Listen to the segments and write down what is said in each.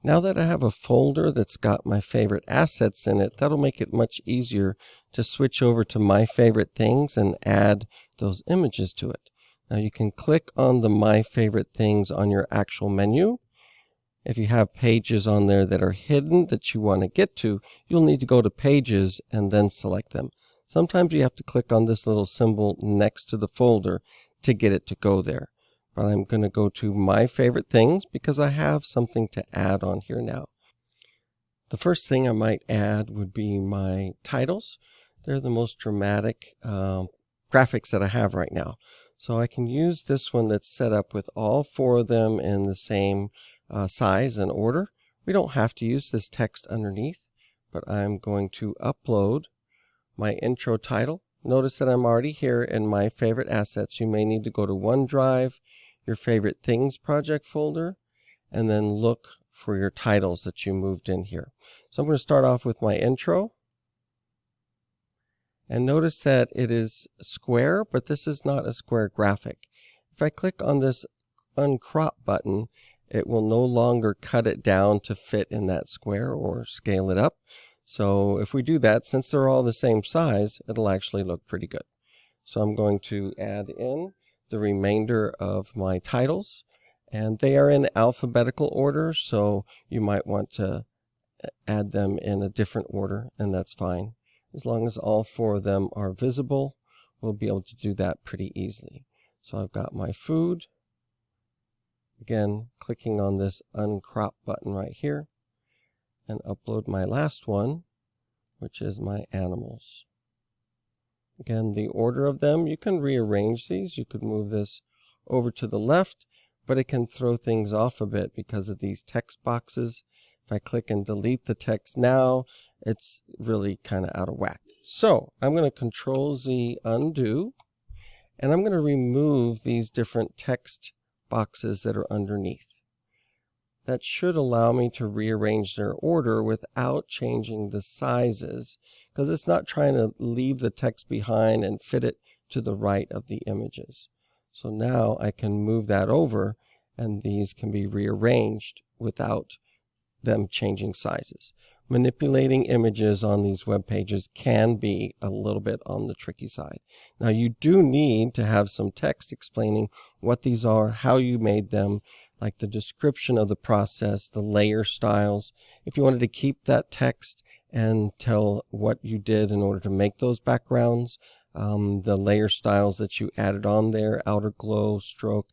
Now that I have a folder that's got my favorite assets in it, that'll make it much easier to switch over to my favorite things and add those images to it. Now you can click on the My Favorite Things on your actual menu. If you have pages on there that are hidden that you want to get to, you'll need to go to Pages and then select them. Sometimes you have to click on this little symbol next to the folder to get it to go there. But I'm going to go to My Favorite Things because I have something to add on here now. The first thing I might add would be my titles. They're the most dramatic graphics that I have right now. So I can use this one that's set up with all four of them in the same size and order. We don't have to use this text underneath, but I'm going to upload my intro title. Notice that I'm already here in My Favorite Assets. You may need to go to OneDrive, your Favorite Things project folder, and then look for your titles that you moved in here. So I'm going to start off with my intro. And notice that it is square, but this is not a square graphic. If I click on this uncrop button, it will no longer cut it down to fit in that square or scale it up. So if we do that, since they're all the same size, it'll actually look pretty good. So I'm going to add in the remainder of my titles, and they are in alphabetical order, so you might want to add them in a different order, and that's fine. As long as all four of them are visible, we'll be able to do that pretty easily. So I've got my food. Again, clicking on this uncrop button right here, and upload my last one, which is my animals. Again, the order of them, you can rearrange these. You could move this over to the left, but it can throw things off a bit because of these text boxes. If I click and delete the text now, it's really kind of out of whack. So I'm going to Control-Z undo, and I'm going to remove these different text boxes that are underneath. That should allow me to rearrange their order without changing the sizes, because it's not trying to leave the text behind and fit it to the right of the images. So now I can move that over, and these can be rearranged without them changing sizes. Manipulating images on these web pages can be a little bit on the tricky side. Now you do need to have some text explaining what these are, how you made them, like the description of the process, the layer styles. If you wanted to keep that text and tell what you did in order to make those backgrounds, the layer styles that you added on there, outer glow, stroke,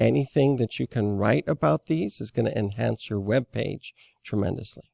anything that you can write about these is going to enhance your web page tremendously.